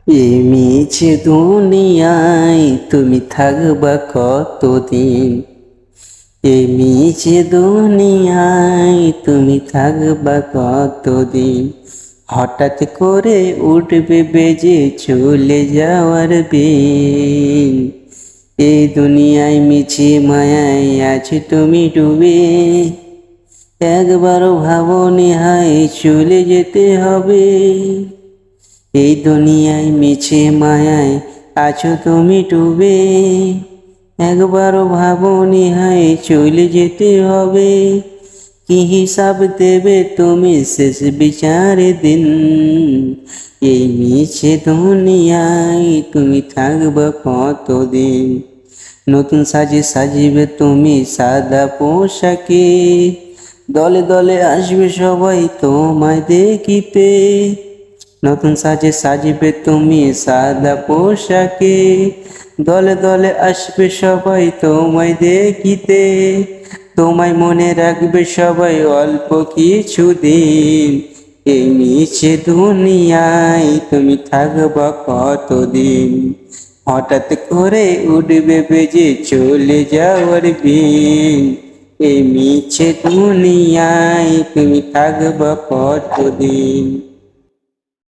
এই মিছে দুনিয়ায় তুমি থাকবা কতদিন? এই মিছে দুনিয়ায় তুমি থাকবা কতদিন? হঠাৎ করে উঠবে বেজে চলে যাওয়ার দিন। এই দুনিয়ায় মিছে মায়ায় আছো তুমি ডুবে, একবারও ভাবনি হায় চলে যেতে হবে। এই দুনিয়ায় মিছে মায়ায় আছো তুমি ডুবে, একবারও ভাবনি হায় চলে যেতে হবে। কি হিসাব দেবে তুমি শেষ বিচারে দিন? এই মিছে দুনিয়ায় তুমি থাকবে কতদিন? নতুন সাজে সাজিবে তুমি সাদা পোশাকে, দলে দলে আসবে সবাই তোমায় দেখিতে। নতুন সাজে সাজিবে তুমি সাদা পোশাকে, দলে দলে আসবে সবাই তোমায় দেখিতে। তোমায় মনে রাখবে সবাই অল্প কিছুদিন। এই মিছে দুনিয়ায় তুমি থাকবা কতদিন? হঠাৎ করে উঠবে বেজে চলে যাওয়ার দিন। এই মিছে দুনিয়ায় তুমি থাকবা কতদিন?